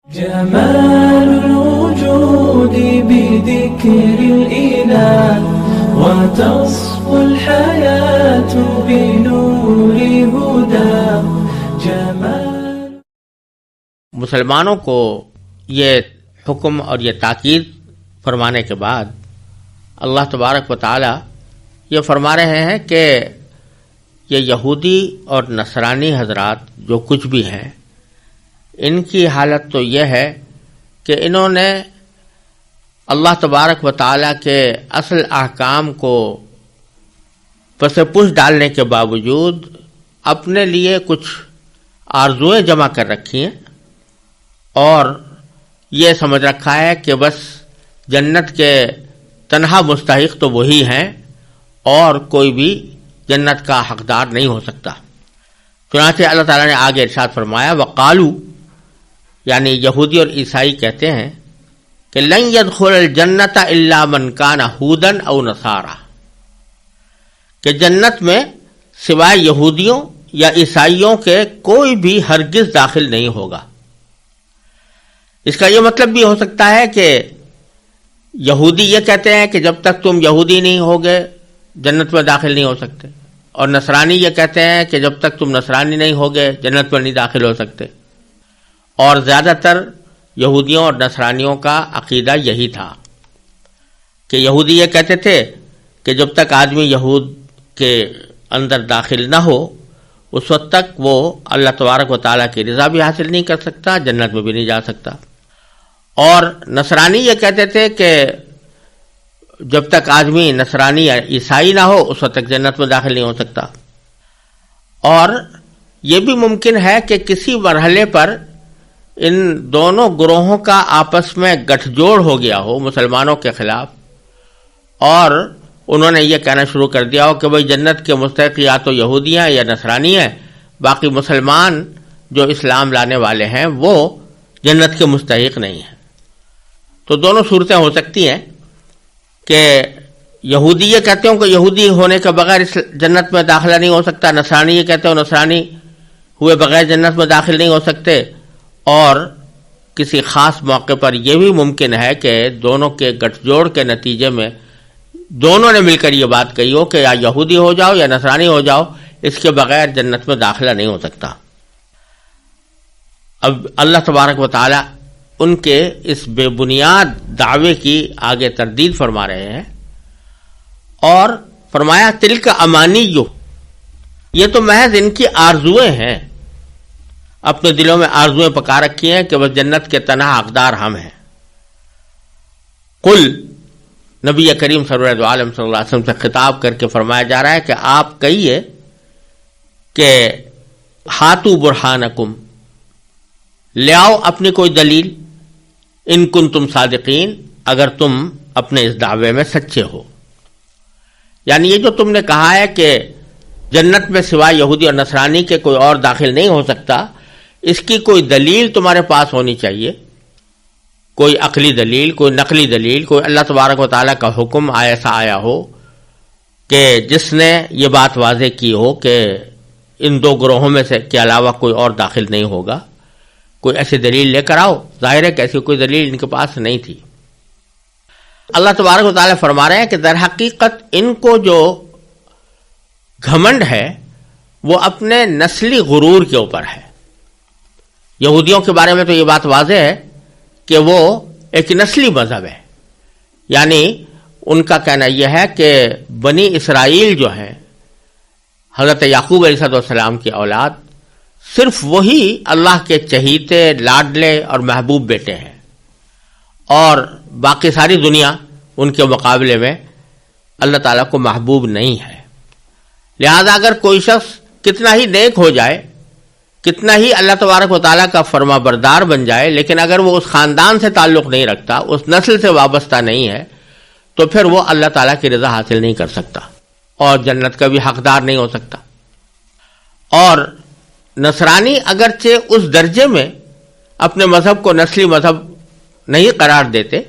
جمال الوجود بذكر الإله وتصفو الحياة بنور هدى جمال. مسلمانوں کو یہ حکم اور یہ تاکید فرمانے کے بعد اللہ تبارک و تعالی یہ فرما رہے ہیں کہ یہ یہودی اور نصرانی حضرات جو کچھ بھی ہیں، ان کی حالت تو یہ ہے کہ انہوں نے اللہ تبارک و تعالی کے اصل احکام کو پس پش ڈالنے کے باوجود اپنے لیے کچھ آرزوئیں جمع کر رکھی ہیں اور یہ سمجھ رکھا ہے کہ بس جنت کے تنہا مستحق تو وہی ہیں اور کوئی بھی جنت کا حقدار نہیں ہو سکتا. چنانچہ اللہ تعالیٰ نے آگے ارشاد فرمایا وقالو، یعنی یہودی اور عیسائی کہتے ہیں کہ لن يدخل الجنت الا من کان ہودا او نصارا، کہ جنت میں سوائے یہودیوں یا عیسائیوں کے کوئی بھی ہرگز داخل نہیں ہوگا. اس کا یہ مطلب بھی ہو سکتا ہے کہ یہودی یہ کہتے ہیں کہ جب تک تم یہودی نہیں ہوگے جنت میں داخل نہیں ہو سکتے، اور نصرانی یہ کہتے ہیں کہ جب تک تم نصرانی نہیں ہوگے جنت میں نہیں داخل ہو سکتے. اور زیادہ تر یہودیوں اور نصرانیوں کا عقیدہ یہی تھا کہ یہودی یہ کہتے تھے کہ جب تک آدمی یہود کے اندر داخل نہ ہو اس وقت تک وہ اللہ تبارک و تعالیٰ کی رضا بھی حاصل نہیں کر سکتا، جنت میں بھی نہیں جا سکتا. اور نصرانی یہ کہتے تھے کہ جب تک آدمی نصرانی یا عیسائی نہ ہو اس وقت تک جنت میں داخل نہیں ہو سکتا. اور یہ بھی ممکن ہے کہ کسی مرحلے پر ان دونوں گروہوں کا آپس میں گٹھ جوڑ ہو گیا ہو مسلمانوں کے خلاف، اور انہوں نے یہ کہنا شروع کر دیا ہو کہ بھئی جنت کے مستحق یا تو یہودی ہیں یا نصرانی ہیں، باقی مسلمان جو اسلام لانے والے ہیں وہ جنت کے مستحق نہیں ہیں. تو دونوں صورتیں ہو سکتی ہیں کہ یہودی یہ کہتے ہوں کہ یہودی ہونے کے بغیر اس جنت میں داخلہ نہیں ہو سکتا، نصرانی یہ کہتے ہو نصرانی ہوئے بغیر جنت میں داخل نہیں ہو سکتے. اور کسی خاص موقع پر یہ بھی ممکن ہے کہ دونوں کے گٹھ جوڑ کے نتیجے میں دونوں نے مل کر یہ بات کہی ہو کہ یا یہودی ہو جاؤ یا نصرانی ہو جاؤ، اس کے بغیر جنت میں داخلہ نہیں ہو سکتا. اب اللہ تبارک و تعالی ان کے اس بے بنیاد دعوے کی آگے تردید فرما رہے ہیں اور فرمایا تلک امانیو، یہ تو محض ان کی آرزوئیں ہیں، اپنے دلوں میں آرزوئیں پکا رکھی ہیں کہ بس جنت کے تنہا حقدار ہم ہیں. قل، نبی کریم صلی اللہ علیہ وسلم سے خطاب کر کے فرمایا جا رہا ہے کہ آپ کہیے کہ ہاتو برہانکم، لے آؤ اپنی کوئی دلیل، ان کنتم صادقین، اگر تم اپنے اس دعوے میں سچے ہو. یعنی یہ جو تم نے کہا ہے کہ جنت میں سوائے یہودی اور نصرانی کے کوئی اور داخل نہیں ہو سکتا، اس کی کوئی دلیل تمہارے پاس ہونی چاہیے، کوئی عقلی دلیل، کوئی نقلی دلیل، کوئی اللہ تبارک و تعالیٰ کا حکم ایسا آیا ہو کہ جس نے یہ بات واضح کی ہو کہ ان دو گروہوں میں سے کے علاوہ کوئی اور داخل نہیں ہوگا. کوئی ایسی دلیل لے کر آؤ. ظاہر ہے کہ ایسی کوئی دلیل ان کے پاس نہیں تھی. اللہ تبارک و تعالیٰ فرما رہے ہیں کہ در حقیقت ان کو جو گھمنڈ ہے وہ اپنے نسلی غرور کے اوپر ہے. یہودیوں کے بارے میں تو یہ بات واضح ہے کہ وہ ایک نسلی مذہب ہے، یعنی ان کا کہنا یہ ہے کہ بنی اسرائیل جو ہیں حضرت یعقوب علیہ السلام کی اولاد، صرف وہی اللہ کے چہیتے، لاڈلے اور محبوب بیٹے ہیں، اور باقی ساری دنیا ان کے مقابلے میں اللہ تعالیٰ کو محبوب نہیں ہے. لہذا اگر کوئی شخص کتنا ہی نیک ہو جائے، کتنا ہی اللہ تبارک و تعالیٰ کا فرما بردار بن جائے، لیکن اگر وہ اس خاندان سے تعلق نہیں رکھتا، اس نسل سے وابستہ نہیں ہے، تو پھر وہ اللہ تعالیٰ کی رضا حاصل نہیں کر سکتا اور جنت کا بھی حقدار نہیں ہو سکتا. اور نصرانی اگرچہ اس درجے میں اپنے مذہب کو نسلی مذہب نہیں قرار دیتے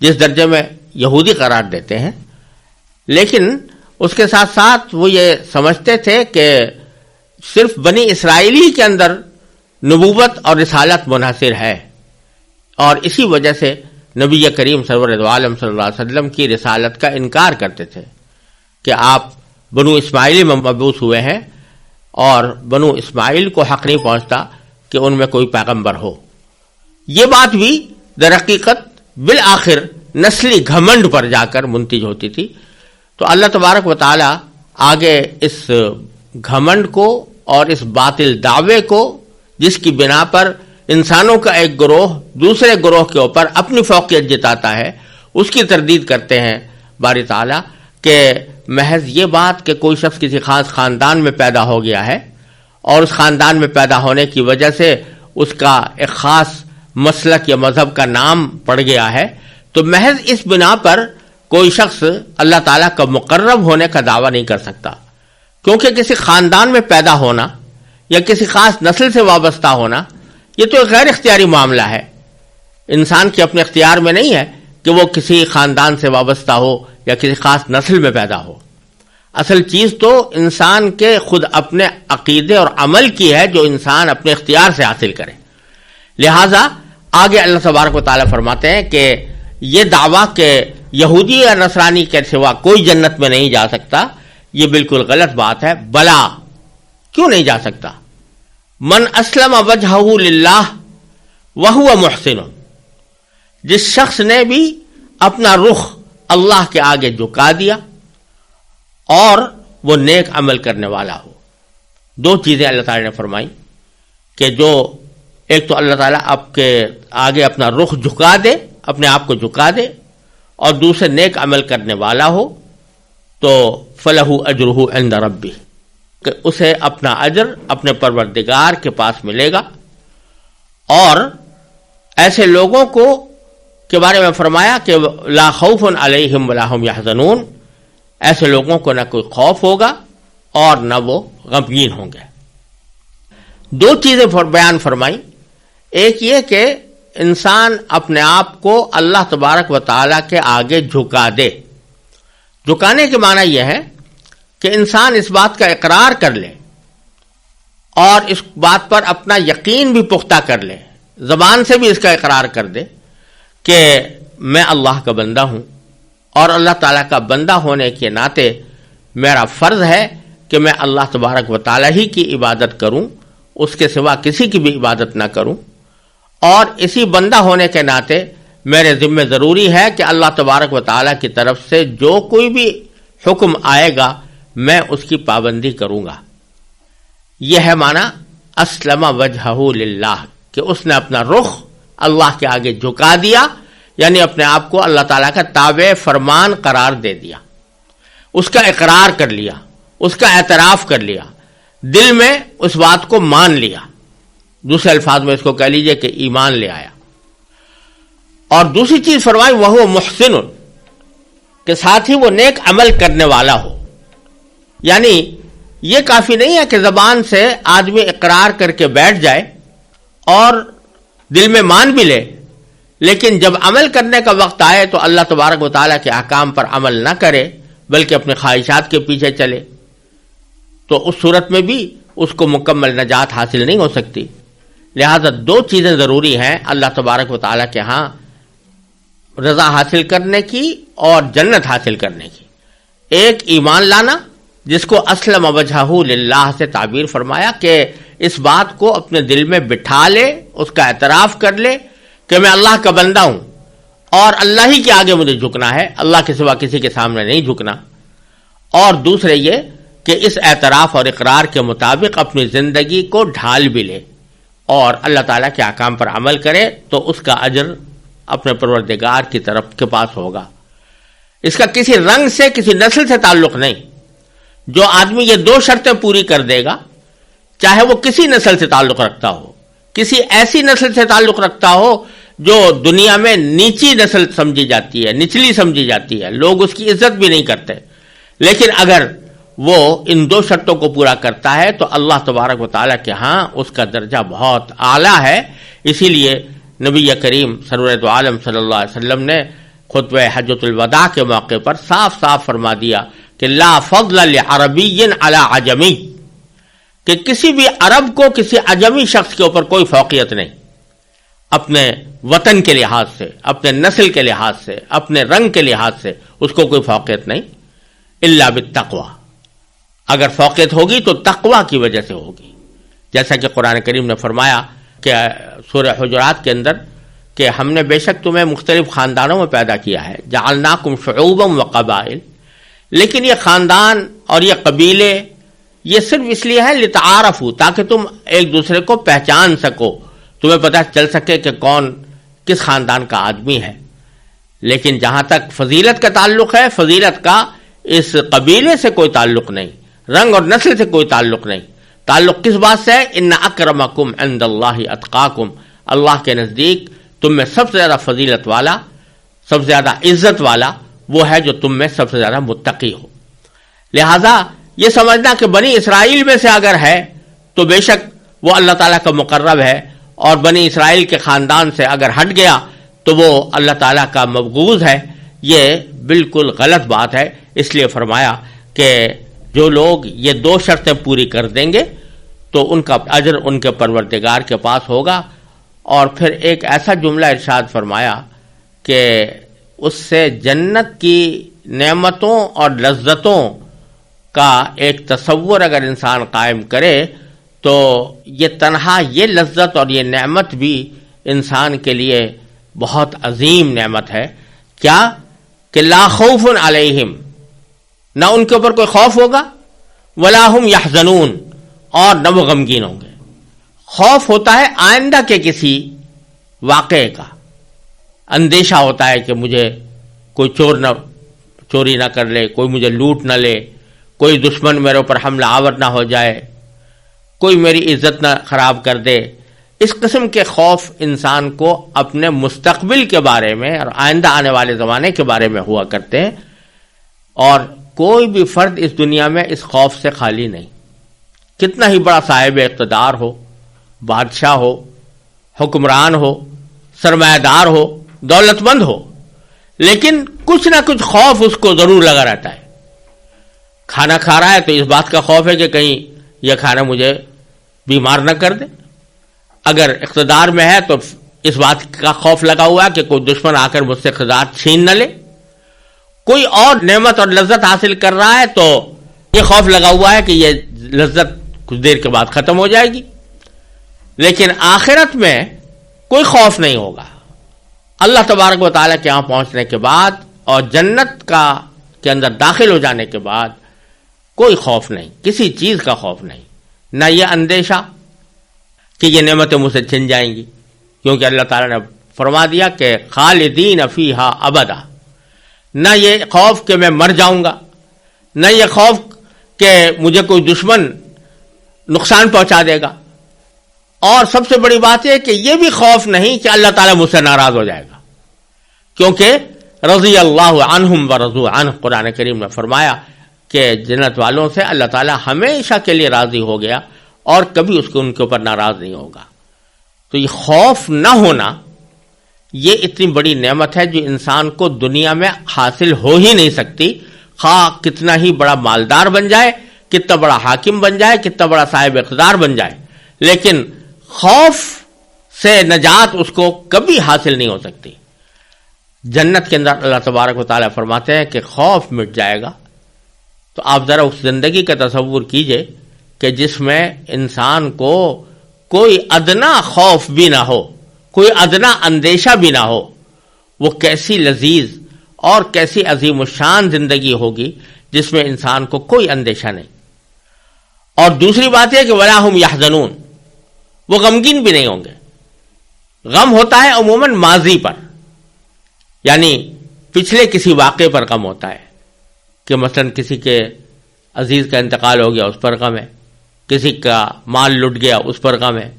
جس درجے میں یہودی قرار دیتے ہیں، لیکن اس کے ساتھ ساتھ وہ یہ سمجھتے تھے کہ صرف بنی اسرائیل ہی کے اندر نبوت اور رسالت منحصر ہے، اور اسی وجہ سے نبی کریم سرور دو عالم صلی اللہ علیہ وسلم کی رسالت کا انکار کرتے تھے کہ آپ بنو اسماعیل میں مبعوث ہوئے ہیں اور بنو اسماعیل کو حق نہیں پہنچتا کہ ان میں کوئی پیغمبر ہو. یہ بات بھی در حقیقت بالآخر نسلی گھمنڈ پر جا کر منتج ہوتی تھی. تو اللہ تبارک و تعالی آگے اس گھمنڈ کو اور اس باطل دعوے کو جس کی بنا پر انسانوں کا ایک گروہ دوسرے گروہ کے اوپر اپنی فوقیت جتاتا ہے اس کی تردید کرتے ہیں باری تعالی کہ محض یہ بات کہ کوئی شخص کسی خاص خاندان میں پیدا ہو گیا ہے اور اس خاندان میں پیدا ہونے کی وجہ سے اس کا ایک خاص مسلک یا مذہب کا نام پڑ گیا ہے، تو محض اس بنا پر کوئی شخص اللہ تعالیٰ کا مقرب ہونے کا دعویٰ نہیں کر سکتا، کیونکہ کسی خاندان میں پیدا ہونا یا کسی خاص نسل سے وابستہ ہونا یہ تو ایک غیر اختیاری معاملہ ہے. انسان کے اپنے اختیار میں نہیں ہے کہ وہ کسی خاندان سے وابستہ ہو یا کسی خاص نسل میں پیدا ہو. اصل چیز تو انسان کے خود اپنے عقیدے اور عمل کی ہے جو انسان اپنے اختیار سے حاصل کرے. لہذا آگے اللہ تبارک و تعالیٰ فرماتے ہیں کہ یہ دعویٰ کہ یہودی یا نصرانی کے سوا کوئی جنت میں نہیں جا سکتا یہ بالکل غلط بات ہے. بلا کیوں نہیں جا سکتا؟ من اسلم وجہہ للہ وہو محسن، جس شخص نے بھی اپنا رخ اللہ کے آگے جھکا دیا اور وہ نیک عمل کرنے والا ہو. دو چیزیں اللہ تعالیٰ نے فرمائی کہ جو ایک تو اللہ تعالیٰ آپ کے آگے اپنا رخ جھکا دے، اپنے آپ کو جھکا دے، اور دوسرے نیک عمل کرنے والا ہو تو فلہ اجرہ عند ربہ، کہ اسے اپنا اجر اپنے پروردگار کے پاس ملے گا. اور ایسے لوگوں کو کے بارے میں فرمایا کہ لا خوف علیہم ولا هم یحزنون، ایسے لوگوں کو نہ کوئی خوف ہوگا اور نہ وہ غمگین ہوں گے. دو چیزیں بیان فرمائی، ایک یہ کہ انسان اپنے آپ کو اللہ تبارک و تعالیٰ کے آگے جھکا دے. جھکانے کے معنی یہ ہے کہ انسان اس بات کا اقرار کر لے اور اس بات پر اپنا یقین بھی پختہ کر لے، زبان سے بھی اس کا اقرار کر دے کہ میں اللہ کا بندہ ہوں اور اللہ تعالیٰ کا بندہ ہونے کے ناطے میرا فرض ہے کہ میں اللہ تبارک و تعالیٰ ہی کی عبادت کروں، اس کے سوا کسی کی بھی عبادت نہ کروں. اور اسی بندہ ہونے کے ناطے میرے ذمہ ضروری ہے کہ اللہ تبارک و تعالیٰ کی طرف سے جو کوئی بھی حکم آئے گا میں اس کی پابندی کروں گا. یہ ہے معنی اسلم وجہہ للہ، کہ اس نے اپنا رخ اللہ کے آگے جھکا دیا، یعنی اپنے آپ کو اللہ تعالیٰ کا تابع فرمان قرار دے دیا، اس کا اقرار کر لیا، اس کا اعتراف کر لیا، دل میں اس بات کو مان لیا. دوسرے الفاظ میں اس کو کہہ لیجئے کہ ایمان لے آیا. اور دوسری چیز فرمائی وہ محسن، کہ ساتھ ہی وہ نیک عمل کرنے والا ہو. یعنی یہ کافی نہیں ہے کہ زبان سے آدمی اقرار کر کے بیٹھ جائے اور دل میں مان بھی لے، لیکن جب عمل کرنے کا وقت آئے تو اللہ تبارک و تعالیٰ کے احکام پر عمل نہ کرے بلکہ اپنے خواہشات کے پیچھے چلے، تو اس صورت میں بھی اس کو مکمل نجات حاصل نہیں ہو سکتی. لہذا دو چیزیں ضروری ہیں اللہ تبارک و تعالیٰ کے ہاں رضا حاصل کرنے کی اور جنت حاصل کرنے کی. ایک ایمان لانا، جس کو اسلم وجہہ للہ سے تعبیر فرمایا کہ اس بات کو اپنے دل میں بٹھا لے، اس کا اعتراف کر لے کہ میں اللہ کا بندہ ہوں اور اللہ ہی کے آگے مجھے جھکنا ہے، اللہ کے سوا کسی کے سامنے نہیں جھکنا. اور دوسرے یہ کہ اس اعتراف اور اقرار کے مطابق اپنی زندگی کو ڈھال بھی لے اور اللہ تعالیٰ کے احکام پر عمل کرے تو اس کا اجر اپنے پروردگار کی طرف کے پاس ہوگا. اس کا کسی رنگ سے کسی نسل سے تعلق نہیں. جو آدمی یہ دو شرطیں پوری کر دے گا، چاہے وہ کسی نسل سے تعلق رکھتا ہو، کسی ایسی نسل سے تعلق رکھتا ہو جو دنیا میں نیچی نسل سمجھی جاتی ہے، نچلی سمجھی جاتی ہے، لوگ اس کی عزت بھی نہیں کرتے، لیکن اگر وہ ان دو شرطوں کو پورا کرتا ہے تو اللہ تبارک و تعالیٰ کے ہاں اس کا درجہ بہت اعلیٰ ہے. اسی لیے نبی کریم سرور دو عالم صلی اللہ علیہ وسلم نے خطبہ حجۃ الوداع کے موقع پر صاف صاف فرما دیا کہ لا فضل لعربی علی عجمی، کہ کسی بھی عرب کو کسی عجمی شخص کے اوپر کوئی فوقیت نہیں. اپنے وطن کے لحاظ سے، اپنے نسل کے لحاظ سے، اپنے رنگ کے لحاظ سے اس کو کوئی فوقیت نہیں، الا بالتقوی. اگر فوقیت ہوگی تو تقوی کی وجہ سے ہوگی، جیسا کہ قرآن کریم نے فرمایا کہ سورہ حجرات کے اندر کہ ہم نے بے شک تمہیں مختلف خاندانوں میں پیدا کیا ہے، جعلناکم شعوبا وقبائل. لیکن یہ خاندان اور یہ قبیلے یہ صرف اس لیے ہے لتعارفوا، تاکہ تم ایک دوسرے کو پہچان سکو، تمہیں پتہ چل سکے کہ کون کس خاندان کا آدمی ہے. لیکن جہاں تک فضیلت کا تعلق ہے، فضیلت کا اس قبیلے سے کوئی تعلق نہیں، رنگ اور نسل سے کوئی تعلق نہیں. تعلق کس بات سے ہے؟ ان اکرمکم عند اللہ اتقاکم، اللہ کے نزدیک تم میں سب سے زیادہ فضیلت والا، سب سے زیادہ عزت والا وہ ہے جو تم میں سب سے زیادہ متقی ہو. لہذا یہ سمجھنا کہ بنی اسرائیل میں سے اگر ہے تو بے شک وہ اللہ تعالیٰ کا مقرب ہے، اور بنی اسرائیل کے خاندان سے اگر ہٹ گیا تو وہ اللہ تعالیٰ کا مبغوض ہے، یہ بالکل غلط بات ہے. اس لیے فرمایا کہ جو لوگ یہ دو شرطیں پوری کر دیں گے تو ان کا اجر ان کے پروردگار کے پاس ہوگا. اور پھر ایک ایسا جملہ ارشاد فرمایا کہ اس سے جنت کی نعمتوں اور لذتوں کا ایک تصور اگر انسان قائم کرے تو یہ تنہا یہ لذت اور یہ نعمت بھی انسان کے لیے بہت عظیم نعمت ہے. کیا کہ لا خوف علیہم، نہ ان کے اوپر کوئی خوف ہوگا، ولا ہم یحزنون، اور نہ وہ غمگین ہوں گے. خوف ہوتا ہے آئندہ کے کسی واقعے کا، اندیشہ ہوتا ہے کہ مجھے کوئی چوری نہ کر لے، کوئی مجھے لوٹ نہ لے، کوئی دشمن میرے اوپر حملہ آور نہ ہو جائے، کوئی میری عزت نہ خراب کر دے. اس قسم کے خوف انسان کو اپنے مستقبل کے بارے میں اور آئندہ آنے والے زمانے کے بارے میں ہوا کرتے ہیں، اور کوئی بھی فرد اس دنیا میں اس خوف سے خالی نہیں. کتنا ہی بڑا صاحب اقتدار ہو، بادشاہ ہو، حکمران ہو، سرمایہ دار ہو، دولت مند ہو، لیکن کچھ نہ کچھ خوف اس کو ضرور لگا رہتا ہے. کھانا کھا رہا ہے تو اس بات کا خوف ہے کہ کہیں یہ کھانا مجھے بیمار نہ کر دے. اگر اقتدار میں ہے تو اس بات کا خوف لگا ہوا ہے کہ کوئی دشمن آ کر مجھ سے اقتدار چھین نہ لے. کوئی اور نعمت اور لذت حاصل کر رہا ہے تو یہ خوف لگا ہوا ہے کہ یہ لذت کچھ دیر کے بعد ختم ہو جائے گی. لیکن آخرت میں کوئی خوف نہیں ہوگا. اللہ تبارک و تعالیٰ کے یہاں پہنچنے کے بعد اور جنت کے اندر داخل ہو جانے کے بعد کوئی خوف نہیں، کسی چیز کا خوف نہیں. نہ یہ اندیشہ کہ یہ نعمتیں مجھ سے چھن جائیں گی، کیونکہ اللہ تعالیٰ نے فرما دیا کہ خالدین فیہا ابدا. نہ یہ خوف کہ میں مر جاؤں گا، نہ یہ خوف کہ مجھے کوئی دشمن نقصان پہنچا دے گا، اور سب سے بڑی بات یہ کہ یہ بھی خوف نہیں کہ اللہ تعالیٰ مجھ سے ناراض ہو جائے گا، کیونکہ رضی اللہ عنہم ورضوا عنہ، قرآن کریم نے فرمایا کہ جنت والوں سے اللہ تعالیٰ ہمیشہ کے لیے راضی ہو گیا اور کبھی اس کو ان کے اوپر ناراض نہیں ہوگا. تو یہ خوف نہ ہونا یہ اتنی بڑی نعمت ہے جو انسان کو دنیا میں حاصل ہو ہی نہیں سکتی، خواہ کتنا ہی بڑا مالدار بن جائے، کتنا بڑا حاکم بن جائے، کتنا بڑا صاحب اقتدار بن جائے، لیکن خوف سے نجات اس کو کبھی حاصل نہیں ہو سکتی. جنت کے اندر اللہ تبارک و تعالیٰ فرماتے ہیں کہ خوف مٹ جائے گا. تو آپ ذرا اس زندگی کا تصور کیجئے کہ جس میں انسان کو کوئی ادنا خوف بھی نہ ہو، کوئی ادنا اندیشہ بھی نہ ہو. وہ کیسی لذیذ اور کیسی عظیم الشان زندگی ہوگی جس میں انسان کو کوئی اندیشہ نہیں. اور دوسری بات یہ کہ ولا ہم یحزنون، وہ غمگین بھی نہیں ہوں گے. غم ہوتا ہے عموماً ماضی پر، یعنی پچھلے کسی واقعے پر غم ہوتا ہے کہ مثلا کسی کے عزیز کا انتقال ہو گیا، اس پر غم ہے، کسی کا مال لٹ گیا، اس پر غم ہے،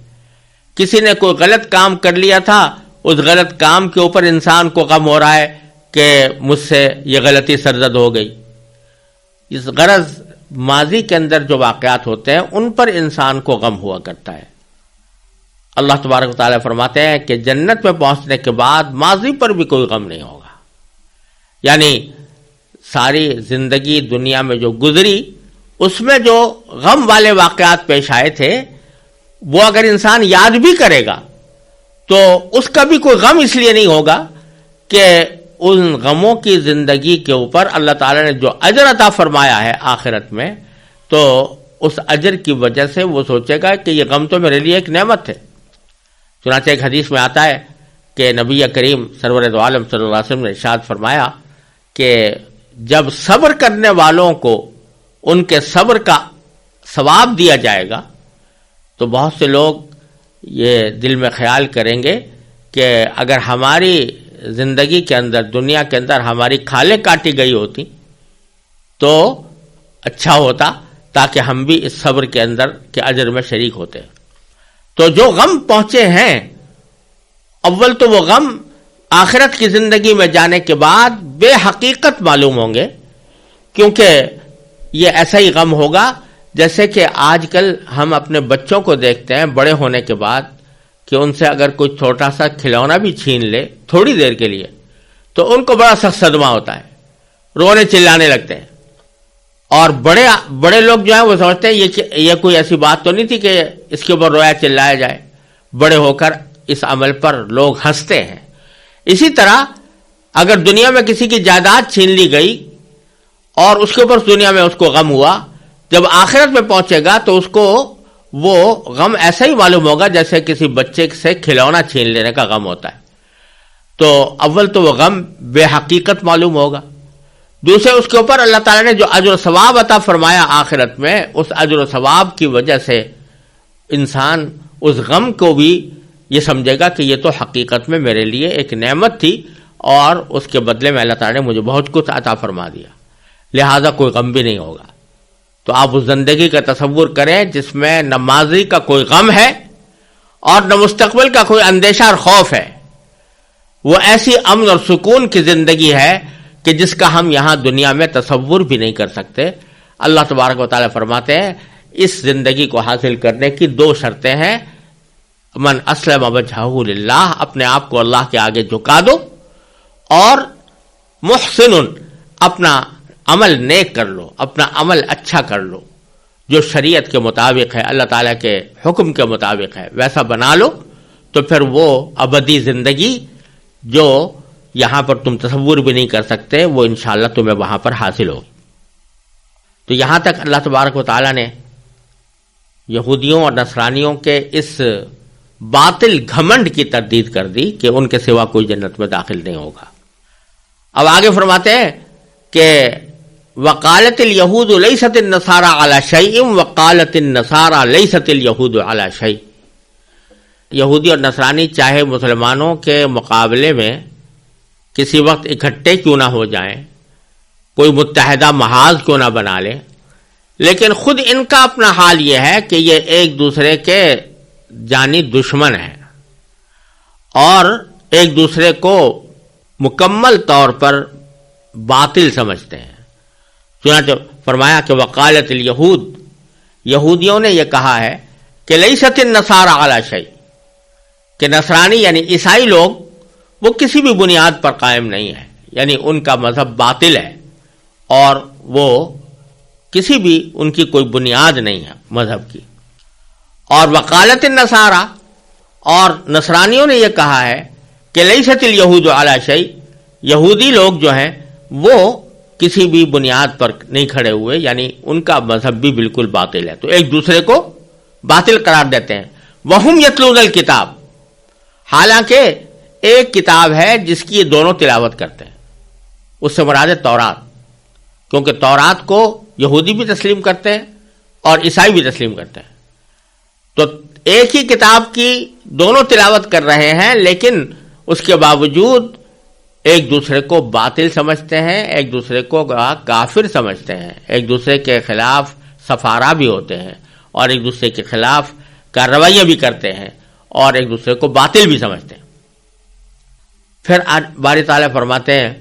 کسی نے کوئی غلط کام کر لیا تھا، اس غلط کام کے اوپر انسان کو غم ہو رہا ہے کہ مجھ سے یہ غلطی سرزد ہو گئی. اس غرض ماضی کے اندر جو واقعات ہوتے ہیں ان پر انسان کو غم ہوا کرتا ہے. اللہ تبارک و تعالیٰ فرماتے ہیں کہ جنت میں پہنچنے کے بعد ماضی پر بھی کوئی غم نہیں ہوگا. یعنی ساری زندگی دنیا میں جو گزری اس میں جو غم والے واقعات پیش آئے تھے وہ اگر انسان یاد بھی کرے گا تو اس کا بھی کوئی غم اس لیے نہیں ہوگا کہ ان غموں کی زندگی کے اوپر اللہ تعالیٰ نے جو اجر عطا فرمایا ہے آخرت میں، تو اس اجر کی وجہ سے وہ سوچے گا کہ یہ غم تو میرے لیے ایک نعمت ہے۔ چنانچہ ایک حدیث میں آتا ہے کہ نبی کریم سرور دو عالم صلی اللہ علیہ وسلم نے ارشاد فرمایا کہ جب صبر کرنے والوں کو ان کے صبر کا ثواب دیا جائے گا تو بہت سے لوگ یہ دل میں خیال کریں گے کہ اگر ہماری زندگی کے اندر، دنیا کے اندر ہماری کھالیں کاٹی گئی ہوتی تو اچھا ہوتا، تاکہ ہم بھی اس صبر کے اندر کے اجر میں شریک ہوتے۔ تو جو غم پہنچے ہیں، اول تو وہ غم آخرت کی زندگی میں جانے کے بعد بے حقیقت معلوم ہوں گے، کیونکہ یہ ایسا ہی غم ہوگا جیسے کہ آج کل ہم اپنے بچوں کو دیکھتے ہیں بڑے ہونے کے بعد کہ ان سے اگر کوئی چھوٹا سا کھلونا بھی چھین لے تھوڑی دیر کے لیے تو ان کو بڑا سخت صدمہ ہوتا ہے، رونے چلانے لگتے ہیں۔ اور بڑے لوگ جو ہیں وہ سمجھتے ہیں یہ کوئی ایسی بات تو نہیں تھی کہ اس کے اوپر رویا چلایا جائے۔ بڑے ہو کر اس عمل پر لوگ ہنستے ہیں۔ اسی طرح اگر دنیا میں کسی کی جائیداد چھین لی گئی اور اس کے اوپر دنیا میں اس کو غم ہوا، جب آخرت میں پہنچے گا تو اس کو وہ غم ایسا ہی معلوم ہوگا جیسے کسی بچے سے کھلونا چھین لینے کا غم ہوتا ہے۔ تو اول تو وہ غم بے حقیقت معلوم ہوگا، دوسرے اس کے اوپر اللہ تعالیٰ نے جو اجر و ثواب عطا فرمایا آخرت میں، اس اجر و ثواب کی وجہ سے انسان اس غم کو بھی یہ سمجھے گا کہ یہ تو حقیقت میں میرے لیے ایک نعمت تھی اور اس کے بدلے میں اللہ تعالیٰ نے مجھے بہت کچھ عطا فرما دیا، لہذا کوئی غم بھی نہیں ہوگا۔ تو آپ اس زندگی کا تصور کریں جس میں نہ ماضی کا کوئی غم ہے اور نہ مستقبل کا کوئی اندیشہ اور خوف ہے۔ وہ ایسی امن اور سکون کی زندگی ہے کہ جس کا ہم یہاں دنیا میں تصور بھی نہیں کر سکتے۔ اللہ تبارک و تعالیٰ فرماتے ہیں اس زندگی کو حاصل کرنے کی دو شرطیں ہیں۔ من اسلم وجہہ للہ، اپنے آپ کو اللہ کے آگے جھکا دو، اور محسن، اپنا عمل نیک کر لو، اپنا عمل اچھا کر لو، جو شریعت کے مطابق ہے، اللہ تعالیٰ کے حکم کے مطابق ہے ویسا بنا لو، تو پھر وہ ابدی زندگی جو یہاں پر تم تصور بھی نہیں کر سکتے وہ انشاءاللہ تمہیں وہاں پر حاصل ہوگی۔ تو یہاں تک اللہ تبارک و تعالیٰ نے یہودیوں اور نصرانیوں کے اس باطل گھمنڈ کی تردید کر دی کہ ان کے سوا کوئی جنت میں داخل نہیں ہوگا۔ اب آگے فرماتے ہیں کہ وقالت الیہود لیست النصارى علی شیء وقالت النصارى لیست الیہود علی شیء، یہودی اور نصرانی چاہے مسلمانوں کے مقابلے میں کسی وقت اکٹھے کیوں نہ ہو جائیں، کوئی متحدہ محاذ کیوں نہ بنا لیں، لیکن خود ان کا اپنا حال یہ ہے کہ یہ ایک دوسرے کے جانی دشمن ہیں اور ایک دوسرے کو مکمل طور پر باطل سمجھتے ہیں۔ چنانچہ فرمایا کہ وقالت الیہود، یہودیوں نے یہ کہا ہے کہ لیست النصارى علی شیء، کہ نصرانی یعنی عیسائی لوگ وہ کسی بھی بنیاد پر قائم نہیں ہے، یعنی ان کا مذہب باطل ہے اور وہ کسی بھی ان کی کوئی بنیاد نہیں ہے مذہب کی۔ اور وقالت النصارى، اور نصرانیوں نے یہ کہا ہے کہ لیست الیہود علی شیء، یہودی لوگ جو ہیں وہ کسی بھی بنیاد پر نہیں کھڑے ہوئے، یعنی ان کا مذہب بھی بالکل باطل ہے، تو ایک دوسرے کو باطل قرار دیتے ہیں۔ وہم یتلون الکتاب، حالانکہ ایک کتاب ہے جس کی یہ دونوں تلاوت کرتے ہیں، اس سے مراد ہے تورات، کیونکہ تورات کو یہودی بھی تسلیم کرتے ہیں اور عیسائی بھی تسلیم کرتے ہیں، تو ایک ہی کتاب کی دونوں تلاوت کر رہے ہیں، لیکن اس کے باوجود ایک دوسرے کو باطل سمجھتے ہیں، ایک دوسرے کو کافر سمجھتے ہیں، ایک دوسرے کے خلاف سفارا بھی ہوتے ہیں اور ایک دوسرے کے خلاف کارروائیاں بھی کرتے ہیں اور ایک دوسرے کو باطل بھی سمجھتے ہیں۔ پھر باری تعالیٰ فرماتے ہیں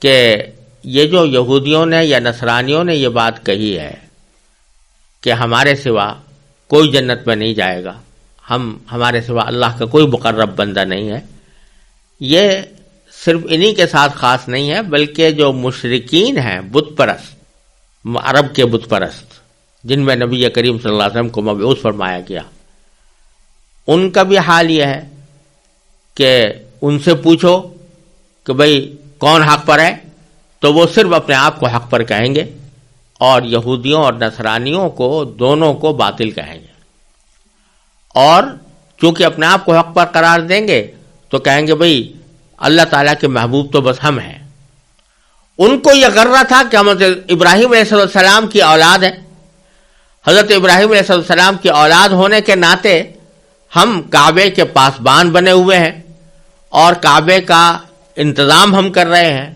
کہ یہ جو یہودیوں نے یا نصرانیوں نے یہ بات کہی ہے کہ ہمارے سوا کوئی جنت میں نہیں جائے گا، ہمارے سوا اللہ کا کوئی مقرب بندہ نہیں ہے، یہ صرف انہی کے ساتھ خاص نہیں ہے، بلکہ جو مشرکین ہیں بت پرست، عرب کے بت پرست جن میں نبی کریم صلی اللہ علیہ وسلم کو مبعوث فرمایا گیا، ان کا بھی حال یہ ہے کہ ان سے پوچھو کہ بھئی کون حق پر ہے، تو وہ صرف اپنے آپ کو حق پر کہیں گے، اور یہودیوں اور نصرانیوں کو دونوں کو باطل کہیں گے، اور چونکہ اپنے آپ کو حق پر قرار دیں گے تو کہیں گے بھئی اللہ تعالیٰ کے محبوب تو بس ہم ہیں۔ ان کو یہ غرہ تھا کہ ہم حضرت ابراہیم علیہ السلام کی اولاد ہیں، حضرت ابراہیم علیہ السلام کی اولاد ہونے کے ناطے ہم کعبے کے پاسبان بنے ہوئے ہیں، اور کعبے کا انتظام ہم کر رہے ہیں،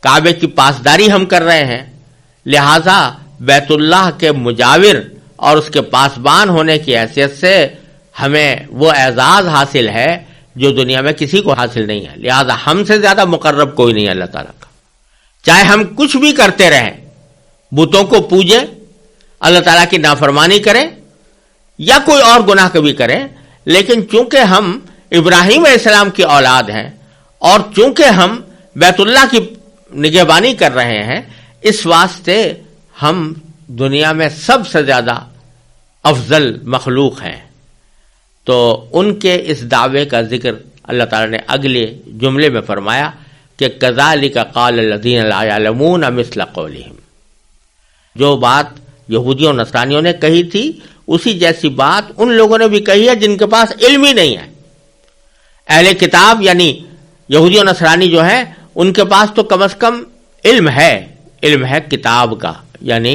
کعبے کی پاسداری ہم کر رہے ہیں، لہذا بیت اللہ کے مجاور اور اس کے پاسبان ہونے کی حیثیت سے ہمیں وہ اعزاز حاصل ہے جو دنیا میں کسی کو حاصل نہیں ہے، لہذا ہم سے زیادہ مقرب کوئی نہیں ہے اللہ تعالیٰ کا۔ چاہے ہم کچھ بھی کرتے رہیں، بتوں کو پوجیں، اللہ تعالیٰ کی نافرمانی کریں یا کوئی اور گناہ کبھی کریں، لیکن چونکہ ہم ابراہیم علیہ السلام کی اولاد ہیں اور چونکہ ہم بیت اللہ کی نگہبانی کر رہے ہیں، اس واسطے ہم دنیا میں سب سے زیادہ افضل مخلوق ہیں۔ تو ان کے اس دعوے کا ذکر اللہ تعالیٰ نے اگلے جملے میں فرمایا کہ کذالک قال الذین لا یعلمون مثل قولہم، جو بات یہودیوں نصرانیوں نے کہی تھی اسی جیسی بات ان لوگوں نے بھی کہی ہے جن کے پاس علم ہی نہیں ہے۔ اہل کتاب یعنی یہودی و نصرانی جو ہیں ان کے پاس تو کم از کم علم ہے کتاب کا، یعنی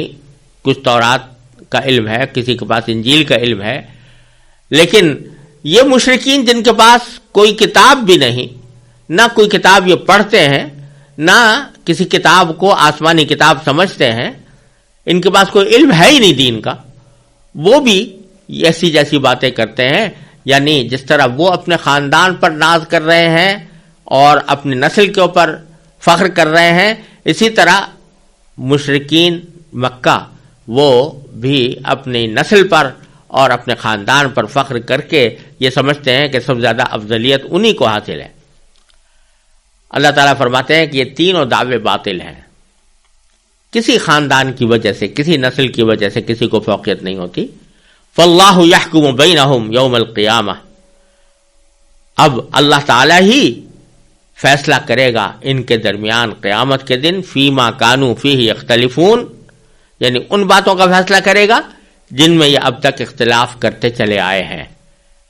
کچھ تورات کا علم ہے، کسی کے پاس انجیل کا علم ہے، لیکن یہ مشرکین جن کے پاس کوئی کتاب بھی نہیں، نہ کوئی کتاب یہ پڑھتے ہیں، نہ کسی کتاب کو آسمانی کتاب سمجھتے ہیں، ان کے پاس کوئی علم ہے ہی نہیں دین کا، وہ بھی ایسی جیسی باتیں کرتے ہیں، یعنی جس طرح وہ اپنے خاندان پر ناز کر رہے ہیں اور اپنی نسل کے اوپر فخر کر رہے ہیں، اسی طرح مشرکین مکہ وہ بھی اپنی نسل پر اور اپنے خاندان پر فخر کر کے یہ سمجھتے ہیں کہ سب سے زیادہ افضلیت انہی کو حاصل ہے۔ اللہ تعالیٰ فرماتے ہیں کہ یہ تینوں دعوے باطل ہیں، کسی خاندان کی وجہ سے، کسی نسل کی وجہ سے کسی کو فوقیت نہیں ہوتی۔ فاللہ یحکم بینہم یوم القیامہ، اب اللہ تعالیٰ ہی فیصلہ کرے گا ان کے درمیان قیامت کے دن، فیما کانوا فیہ یختلفون، یعنی ان باتوں کا فیصلہ کرے گا جن میں یہ اب تک اختلاف کرتے چلے آئے ہیں،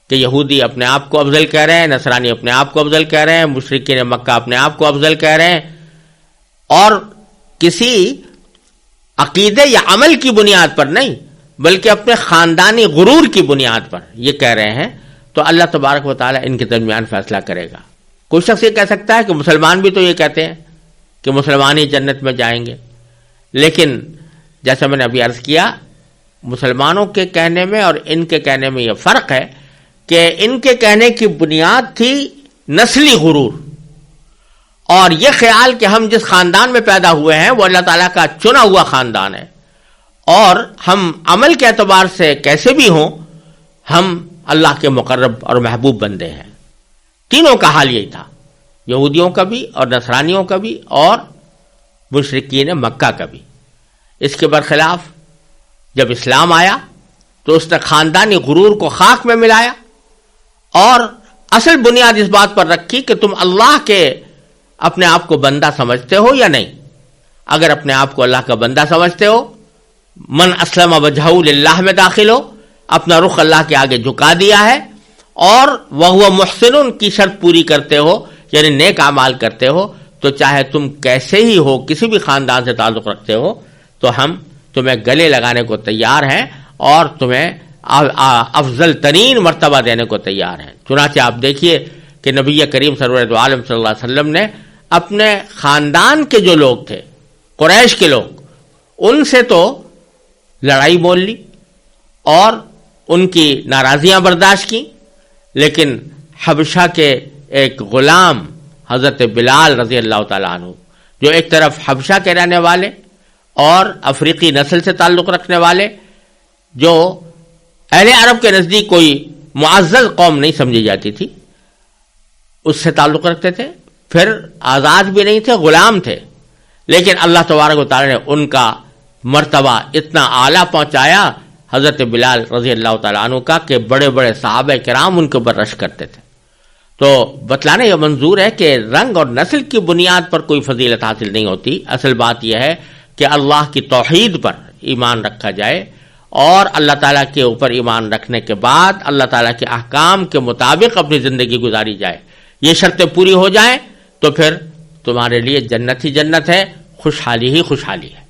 کہ یہودی اپنے آپ کو افضل کہہ رہے ہیں، نصرانی اپنے آپ کو افضل کہہ رہے ہیں، مشرکین مکہ اپنے آپ کو افضل کہہ رہے ہیں، اور کسی عقیدے یا عمل کی بنیاد پر نہیں بلکہ اپنے خاندانی غرور کی بنیاد پر یہ کہہ رہے ہیں، تو اللہ تبارک و تعالیٰ ان کے درمیان فیصلہ کرے گا۔ کوئی شخص یہ کہہ سکتا ہے کہ مسلمان بھی تو یہ کہتے ہیں کہ مسلمان ہی جنت میں جائیں گے، لیکن جیسا میں نے ابھی عرض کیا، مسلمانوں کے کہنے میں اور ان کے کہنے میں یہ فرق ہے کہ ان کے کہنے کی بنیاد تھی نسلی غرور، اور یہ خیال کہ ہم جس خاندان میں پیدا ہوئے ہیں وہ اللہ تعالیٰ کا چنا ہوا خاندان ہے، اور ہم عمل کے اعتبار سے کیسے بھی ہوں ہم اللہ کے مقرب اور محبوب بندے ہیں۔ تینوں کا حال یہی تھا، یہودیوں کا بھی اور نصرانیوں کا بھی اور مشرکین مکہ کا بھی۔ اس کے برخلاف جب اسلام آیا تو اس نے خاندانی غرور کو خاک میں ملایا اور اصل بنیاد اس بات پر رکھی کہ تم اللہ کے اپنے آپ کو بندہ سمجھتے ہو یا نہیں۔ اگر اپنے آپ کو اللہ کا بندہ سمجھتے ہو، من اسلم وجہہ للہ میں داخل ہو، اپنا رخ اللہ کے آگے جھکا دیا ہے، اور وہو محسن کی شرط پوری کرتے ہو، یعنی نیک اعمال کرتے ہو، تو چاہے تم کیسے ہی ہو، کسی بھی خاندان سے تعلق رکھتے ہو، تو ہم تمہیں گلے لگانے کو تیار ہیں اور تمہیں افضل ترین مرتبہ دینے کو تیار ہیں۔ چنانچہ آپ دیکھیے کہ نبی کریم سرور عالم صلی اللہ علیہ وسلم نے اپنے خاندان کے جو لوگ تھے، قریش کے لوگ، ان سے تو لڑائی بول لی اور ان کی ناراضیاں برداشت کی، لیکن حبشہ کے ایک غلام حضرت بلال رضی اللہ تعالیٰ عنہ، جو ایک طرف حبشہ کے رہنے والے اور افریقی نسل سے تعلق رکھنے والے، جو اہل عرب کے نزدیک کوئی معزز قوم نہیں سمجھی جاتی تھی، اس سے تعلق رکھتے تھے، پھر آزاد بھی نہیں تھے، غلام تھے، لیکن اللہ تبارک و تعالی نے ان کا مرتبہ اتنا اعلیٰ پہنچایا حضرت بلال رضی اللہ تعالیٰ عنہ کا کہ بڑے بڑے صحابہ کرام ان کے اوپر رش کرتے تھے۔ تو بتلانے یہ منظور ہے کہ رنگ اور نسل کی بنیاد پر کوئی فضیلت حاصل نہیں ہوتی. اصل بات یہ ہے کہ اللہ کی توحید پر ایمان رکھا جائے اور اللہ تعالیٰ کے اوپر ایمان رکھنے کے بعد اللہ تعالیٰ کے احکام کے مطابق اپنی زندگی گزاری جائے. یہ شرطیں پوری ہو جائیں تو پھر تمہارے لیے جنت ہی جنت ہے، خوشحالی ہی خوشحالی ہے.